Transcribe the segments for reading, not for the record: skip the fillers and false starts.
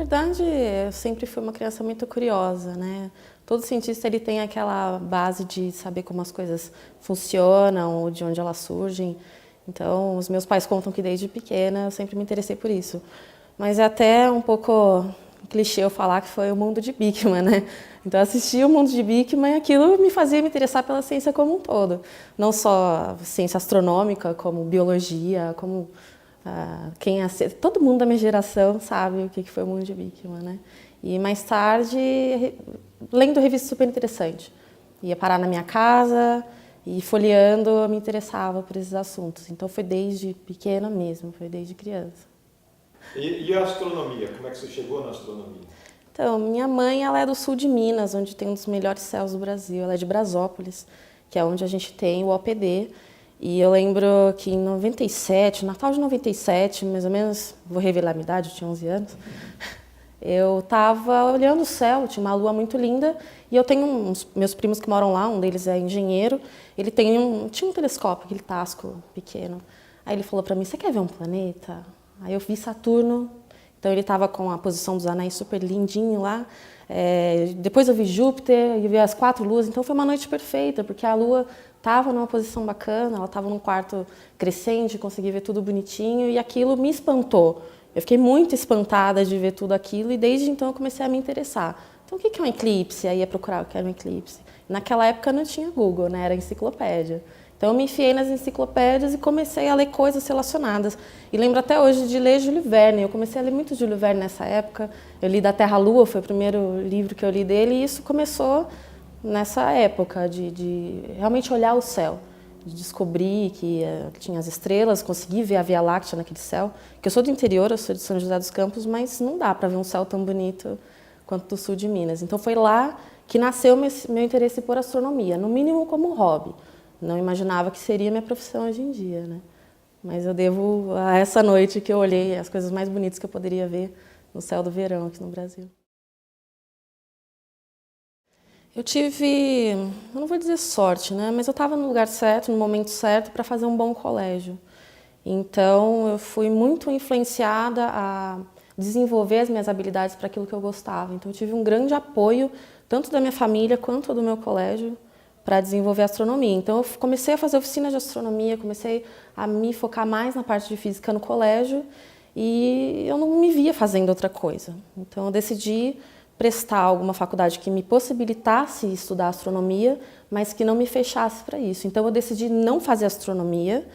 verdade, eu sempre fui uma criança muito curiosa, né? Todo cientista ele tem aquela base de saber como as coisas funcionam ou de onde elas surgem. Então, os meus pais contam que desde pequena eu sempre me interessei por isso. Mas é até um pouco clichê eu falar que foi o mundo de Bikman, né? Então, eu assisti o mundo de Bikman e aquilo me fazia me interessar pela ciência como um todo. Não só ciência astronômica, como biologia, como todo mundo da minha geração sabe o que foi o mundo de Bikman, né? E mais tarde, lendo revista super interessante. Ia parar na minha casa e folheando, eu me interessava por esses assuntos. Então foi desde pequena mesmo, foi desde criança. E a astronomia? Como é que você chegou na astronomia? Então, minha mãe, ela é do sul de Minas, onde tem um dos melhores céus do Brasil. Ela é de Brasópolis, que é onde a gente tem o OPD. E eu lembro que em 97, Natal de 97, mais ou menos, vou revelar a minha idade, eu tinha 11 anos, eu estava olhando o céu, tinha uma lua muito linda, e eu tenho meus primos que moram lá, um deles é engenheiro, ele tinha um telescópio, aquele Tasco pequeno. Aí ele falou para mim, você quer ver um planeta? Aí eu vi Saturno, então ele estava com a posição dos anéis super lindinho lá. Depois eu vi Júpiter, eu vi as 4 luas, então foi uma noite perfeita, porque a lua estava numa posição bacana, ela estava num quarto crescente, consegui ver tudo bonitinho, e aquilo me espantou. Eu fiquei muito espantada de ver tudo aquilo, e desde então eu comecei a me interessar. Então o que é um eclipse? Aí ia procurar o que era um eclipse. Naquela época não tinha Google, né? Era enciclopédia. Então eu me enfiei nas enciclopédias e comecei a ler coisas relacionadas. E lembro até hoje de ler Júlio Verne. Eu comecei a ler muito Júlio Verne nessa época. Eu li Da Terra à Lua, foi o primeiro livro que eu li dele, e isso começou nessa época de realmente olhar o céu, de descobrir que tinha as estrelas, conseguir ver a Via Láctea naquele céu. Que eu sou do interior, eu sou de São José dos Campos, mas não dá para ver um céu tão bonito quanto do sul de Minas. Então foi lá que nasceu meu interesse por astronomia, no mínimo como hobby. Não imaginava que seria minha profissão hoje em dia, né? Mas eu devo a essa noite que eu olhei as coisas mais bonitas que eu poderia ver no céu do verão aqui no Brasil. Eu não vou dizer sorte, né? Mas eu estava no lugar certo, no momento certo, para fazer um bom colégio. Então, eu fui muito influenciada a desenvolver as minhas habilidades para aquilo que eu gostava. Então, eu tive um grande apoio, tanto da minha família quanto do meu colégio, para desenvolver a astronomia. Então, eu comecei a fazer oficina de astronomia, comecei a me focar mais na parte de física no colégio e eu não me via fazendo outra coisa. Então, eu decidi prestar alguma faculdade que me possibilitasse estudar astronomia, mas que não me fechasse para isso. Então, eu decidi não fazer astronomia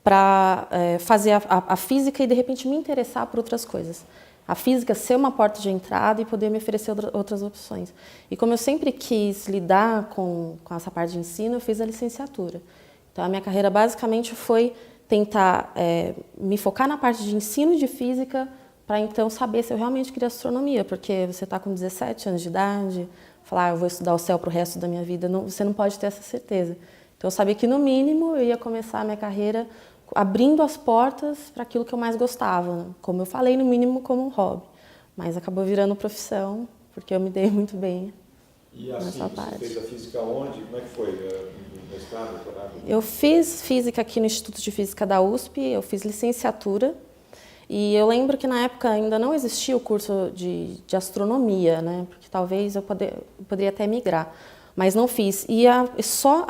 para fazer a física e, de repente, me interessar por outras coisas. A física ser uma porta de entrada e poder me oferecer outras opções. E como eu sempre quis lidar com essa parte de ensino, eu fiz a licenciatura. Então, a minha carreira basicamente foi tentar me focar na parte de ensino de física para então saber se eu realmente queria astronomia, porque você está com 17 anos de idade, falar, eu vou estudar o céu para o resto da minha vida, você não pode ter essa certeza. Então, eu sabia que, no mínimo, eu ia começar a minha carreira abrindo as portas para aquilo que eu mais gostava, como eu falei, no mínimo como um hobby, mas acabou virando profissão, porque eu me dei muito bem nessa parte. Você fez a física onde? Como é que foi? No mestrado, doutorado? Eu fiz física aqui no Instituto de Física da USP, eu fiz licenciatura, e eu lembro que na época ainda não existia o curso de astronomia, né? Porque talvez eu poderia até migrar. Mas não fiz. E só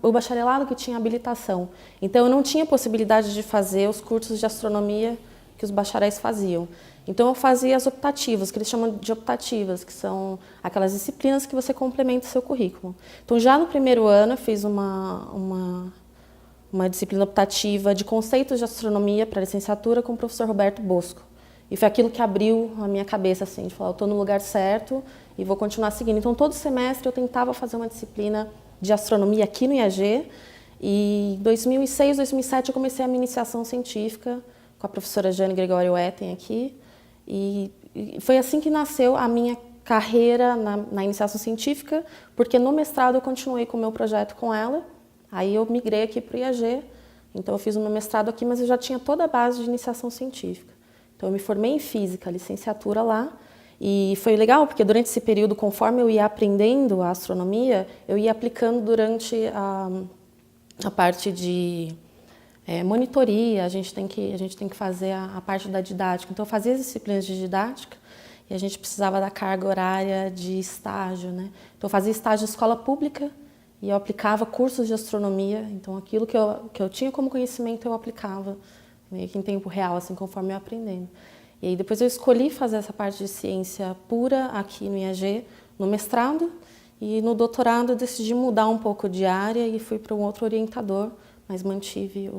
o bacharelado que tinha habilitação. Então, eu não tinha possibilidade de fazer os cursos de astronomia que os bacharéis faziam. Então, eu fazia as optativas, que eles chamam de optativas, que são aquelas disciplinas que você complementa o seu currículo. Então, já no primeiro ano, eu fiz uma disciplina optativa de conceitos de astronomia para licenciatura com o professor Roberto Bosco. E foi aquilo que abriu a minha cabeça, assim, de falar, eu estou no lugar certo e vou continuar seguindo. Então, todo semestre eu tentava fazer uma disciplina de astronomia aqui no IAG. E em 2006, 2007 eu comecei a minha iniciação científica com a professora Jane Gregório Etten aqui. E foi assim que nasceu a minha carreira na iniciação científica, porque no mestrado eu continuei com o meu projeto com ela. Aí eu migrei aqui para o IAG, então eu fiz o meu mestrado aqui, mas eu já tinha toda a base de iniciação científica. Então, eu me formei em física, licenciatura lá, e foi legal, porque durante esse período, conforme eu ia aprendendo a astronomia, eu ia aplicando durante a parte de monitoria, a gente tem que fazer a parte da didática. Então, eu fazia as disciplinas de didática e a gente precisava da carga horária de estágio, né? Então, eu fazia estágio em escola pública e eu aplicava cursos de astronomia. Então, aquilo que eu tinha como conhecimento, eu aplicava meio que em tempo real, assim, conforme eu ia aprendendo. E aí, depois eu escolhi fazer essa parte de ciência pura aqui no IAG, no mestrado, e no doutorado eu decidi mudar um pouco de área e fui para um outro orientador, mas mantive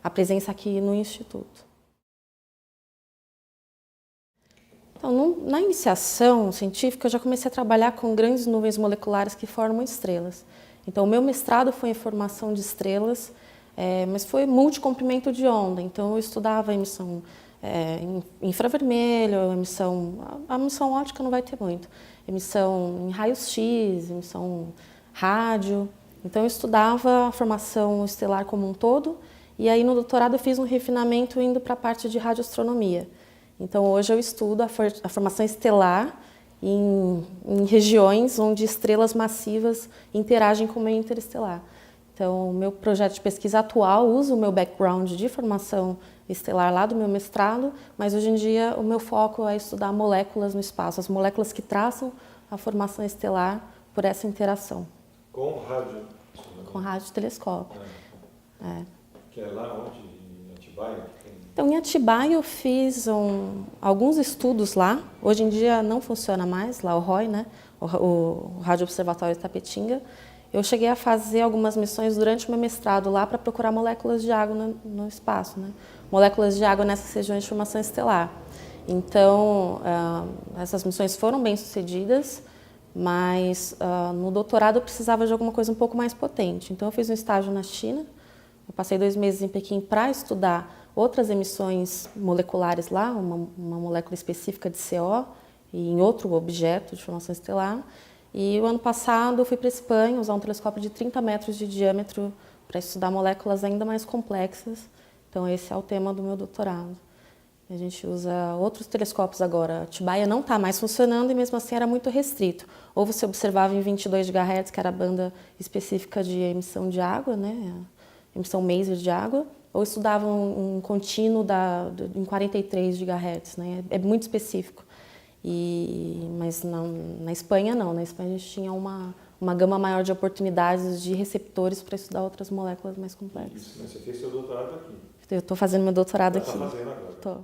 a presença aqui no Instituto. Então, na iniciação científica, eu já comecei a trabalhar com grandes nuvens moleculares que formam estrelas. Então, o meu mestrado foi em formação de estrelas, mas foi multicomprimento de onda. Então, eu estudava a emissão infravermelho, a emissão óptica não vai ter muito, emissão em raios-x, emissão rádio. Então, eu estudava a formação estelar como um todo, e aí no doutorado eu fiz um refinamento indo para a parte de radioastronomia. Então, hoje eu estudo a formação estelar em regiões onde estrelas massivas interagem com o meio interestelar. Então, o meu projeto de pesquisa atual usa o meu background de formação estelar lá do meu mestrado, mas hoje em dia o meu foco é estudar moléculas no espaço, as moléculas que traçam a formação estelar por essa interação. Com rádio? Com radiotelescópio. Que é lá onde? Em Atibaia? Então, em Atibaia eu fiz alguns estudos lá. Hoje em dia não funciona mais, lá o ROI, né? o Rádio Observatório de Tapetinga. Eu cheguei a fazer algumas missões durante o meu mestrado lá para procurar moléculas de água no espaço, né? Moléculas de água nessas regiões de formação estelar. Então, essas missões foram bem sucedidas, mas no doutorado eu precisava de alguma coisa um pouco mais potente. Então, eu fiz um estágio na China, eu passei 2 meses em Pequim para estudar outras emissões moleculares lá, uma molécula específica de CO e em outro objeto de formação estelar. E o ano passado eu fui para a Espanha usar um telescópio de 30 metros de diâmetro para estudar moléculas ainda mais complexas. Então esse é o tema do meu doutorado. A gente usa outros telescópios agora. Atibaia não está mais funcionando e mesmo assim era muito restrito. Ou você observava em 22 GHz, que era a banda específica de emissão de água, né? Emissão maser de água, ou estudava um contínuo em 43 GHz, né? É muito específico. Mas na Espanha não, na Espanha a gente tinha uma gama maior de oportunidades de receptores para estudar outras moléculas mais complexas. Isso, né? Você fez seu doutorado aqui? Eu estou fazendo meu doutorado aqui. Está fazendo agora? Tô.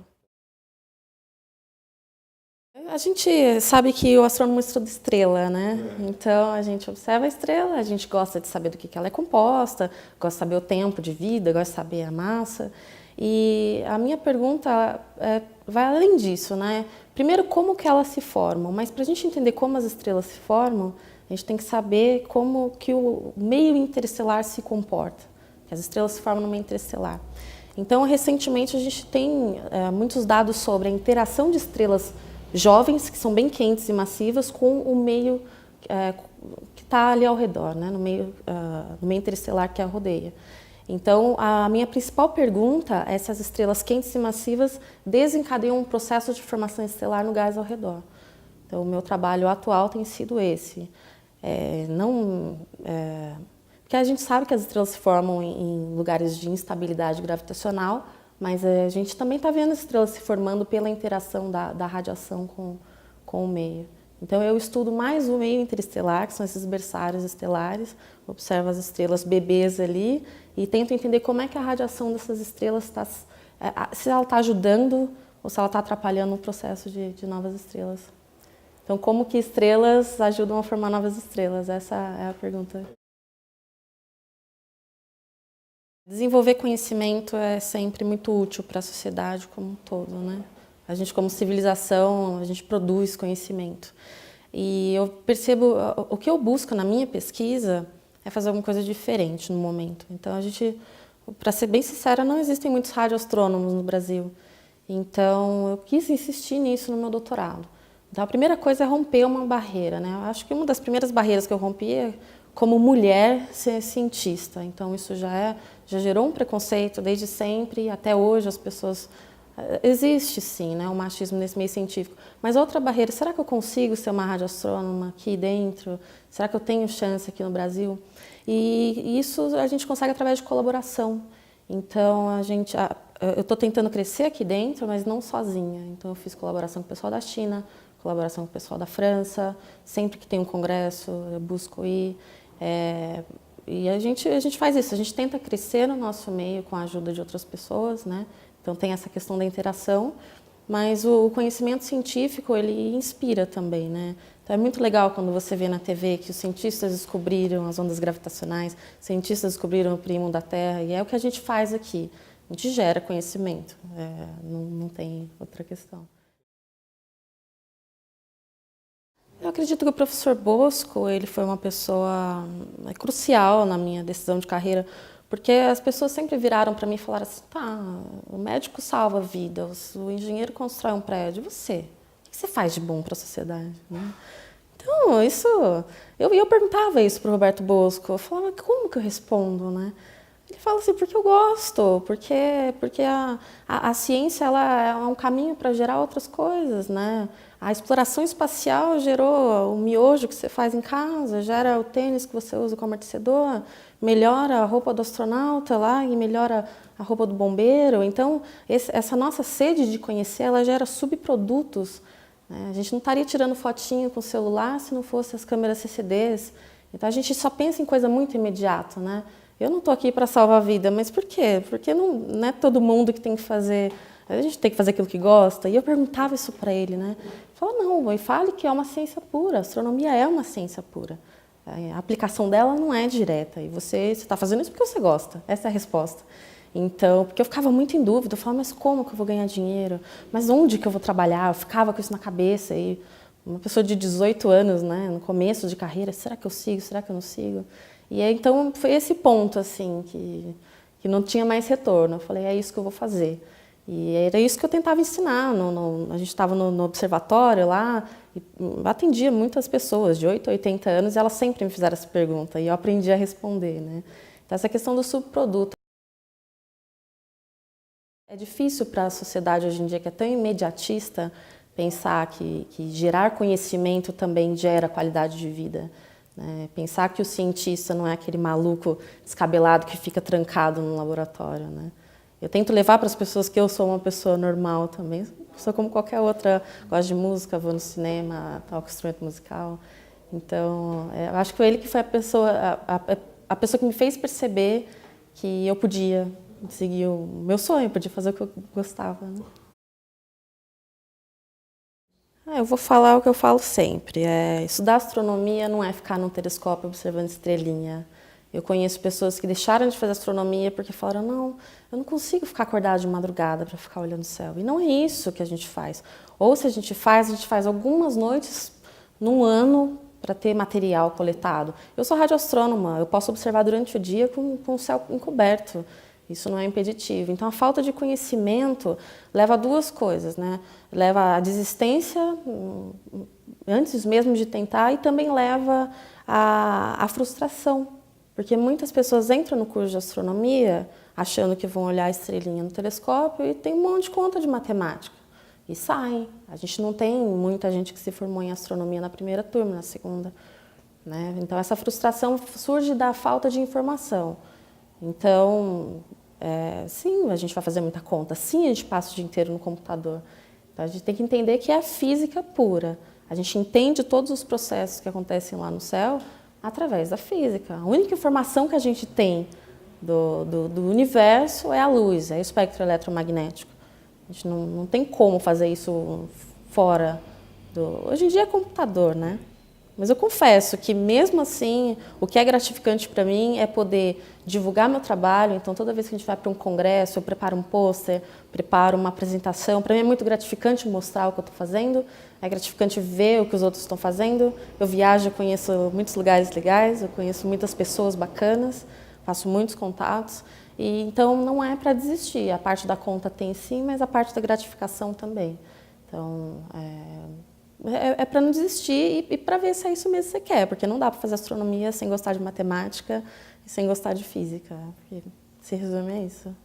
A gente sabe que o astrônomo estuda estrela, né? Então a gente observa a estrela, a gente gosta de saber do que ela é composta, gosta de saber o tempo de vida, gosta de saber a massa. E a minha pergunta vai além disso, né? Primeiro, como que elas se formam, mas para a gente entender como as estrelas se formam, a gente tem que saber como que o meio interestelar se comporta, que as estrelas se formam no meio interestelar. Então, recentemente, a gente tem muitos dados sobre a interação de estrelas jovens, que são bem quentes e massivas, com o meio que está ali ao redor, né? no meio interestelar que a rodeia. Então, a minha principal pergunta é se as estrelas quentes e massivas desencadeiam um processo de formação estelar no gás ao redor. Então, o meu trabalho atual tem sido esse. Porque a gente sabe que as estrelas se formam em lugares de instabilidade gravitacional, mas a gente também está vendo as estrelas se formando pela interação da radiação com o meio. Então, eu estudo mais o meio interestelar, que são esses berçários estelares, observo as estrelas bebês ali e tento entender como é que a radiação dessas estrelas está, se ela está ajudando ou se ela está atrapalhando o processo de novas estrelas. Então, como que estrelas ajudam a formar novas estrelas? Essa é a pergunta. Desenvolver conhecimento é sempre muito útil para a sociedade como um todo, né? A gente, como civilização, a gente produz conhecimento. E eu percebo, o que eu busco na minha pesquisa é fazer alguma coisa diferente no momento. Então, para ser bem sincera, não existem muitos radioastrônomos no Brasil. Então, eu quis insistir nisso no meu doutorado. Então, a primeira coisa é romper uma barreira, né? Eu acho que uma das primeiras barreiras que eu rompi é como mulher ser cientista. Então, isso já gerou um preconceito desde sempre, até hoje as pessoas... Existe sim, né, o machismo nesse meio científico. Mas outra barreira, será que eu consigo ser uma radioastrônoma aqui dentro? Será que eu tenho chance aqui no Brasil? E isso a gente consegue através de colaboração. Então, eu estou tentando crescer aqui dentro, mas não sozinha. Então, eu fiz colaboração com o pessoal da China, colaboração com o pessoal da França. Sempre que tem um congresso, eu busco ir. E a gente faz isso, a gente tenta crescer no nosso meio com a ajuda de outras pessoas, né? Então, tem essa questão da interação. Mas o conhecimento científico, ele inspira também, né? Então é muito legal quando você vê na TV que os cientistas descobriram as ondas gravitacionais, cientistas descobriram o primo da Terra, e é o que a gente faz aqui. A gente gera conhecimento, não tem outra questão. Eu acredito que o professor Bosco, ele foi uma pessoa crucial na minha decisão de carreira, porque as pessoas sempre viraram para mim e falaram assim, tá, o médico salva vidas, o engenheiro constrói um prédio, você? O que você faz de bom para a sociedade? Né? Então, eu perguntava isso para o Roberto Bosco, eu falava, como que eu respondo? Né? Ele fala assim, porque eu gosto, porque a ciência ela é um caminho para gerar outras coisas, né? A exploração espacial gerou o miojo que você faz em casa, gera o tênis que você usa como amortecedor, melhora a roupa do astronauta lá e melhora a roupa do bombeiro. Então, essa nossa sede de conhecer, ela gera subprodutos. Né? A gente não estaria tirando fotinho com o celular se não fosse as câmeras CCDs. Então, a gente só pensa em coisa muito imediata, né? Eu não estou aqui para salvar a vida, mas por quê? Porque não é todo mundo que tem que fazer... A gente tem que fazer aquilo que gosta. E eu perguntava isso para ele, né? Ele falou, não, fale que é uma ciência pura. A astronomia é uma ciência pura. A aplicação dela não é direta. E você está fazendo isso porque você gosta. Essa é a resposta. Então, porque eu ficava muito em dúvida. Eu falava, mas como que eu vou ganhar dinheiro? Mas onde que eu vou trabalhar? Eu ficava com isso na cabeça. E uma pessoa de 18 anos, né, no começo de carreira, será que eu sigo? Será que eu não sigo? E aí, então, foi esse ponto, assim, que não tinha mais retorno. Eu falei, é isso que eu vou fazer. E era isso que eu tentava ensinar. A gente estava no observatório lá, e atendia muitas pessoas de 8 a 80 anos, e elas sempre me fizeram essa pergunta, e eu aprendi a responder, né? Então, essa questão do subproduto. É difícil para a sociedade hoje em dia, que é tão imediatista, pensar que gerar conhecimento também gera qualidade de vida. Né? Pensar que o cientista não é aquele maluco descabelado que fica trancado no laboratório. Né? Eu tento levar para as pessoas que eu sou uma pessoa normal também, sou como qualquer outra, gosto de música, vou no cinema, toco instrumento musical. Então, eu acho que foi ele que foi a pessoa que me fez perceber que eu podia seguir o meu sonho, podia fazer o que eu gostava. Né? Eu vou falar o que eu falo sempre. Estudar astronomia não é ficar num telescópio observando estrelinha. Eu conheço pessoas que deixaram de fazer astronomia porque falaram, não, eu não consigo ficar acordada de madrugada para ficar olhando o céu. E não é isso que a gente faz. Ou se a gente faz algumas noites num ano para ter material coletado. Eu sou radioastrônoma, eu posso observar durante o dia com o céu encoberto. Isso não é impeditivo. Então, a falta de conhecimento leva a duas coisas, né? Leva à desistência, antes mesmo de tentar, e também leva à frustração. Porque muitas pessoas entram no curso de astronomia achando que vão olhar a estrelinha no telescópio e tem um monte de conta de matemática. E saem. A gente não tem muita gente que se formou em astronomia na primeira turma, na segunda. Né? Então, essa frustração surge da falta de informação. Então, sim, a gente vai fazer muita conta. Sim, a gente passa o dia inteiro no computador. Então, a gente tem que entender que é física pura. A gente entende todos os processos que acontecem lá no céu através da física. A única informação que a gente tem do universo é a luz, é o espectro eletromagnético. A gente não tem como fazer isso fora do... Hoje em dia é computador, né? Mas eu confesso que, mesmo assim, o que é gratificante para mim é poder divulgar meu trabalho. Então, toda vez que a gente vai para um congresso, eu preparo um pôster, preparo uma apresentação. Para mim é muito gratificante mostrar o que eu estou fazendo, é gratificante ver o que os outros estão fazendo. Eu viajo, eu conheço muitos lugares legais, eu conheço muitas pessoas bacanas, faço muitos contatos. E, então, não é para desistir. A parte da conta tem sim, mas a parte da gratificação também. Então, é para não desistir e para ver se é isso mesmo que você quer, porque não dá para fazer astronomia sem gostar de matemática e sem gostar de física. Se resume a isso.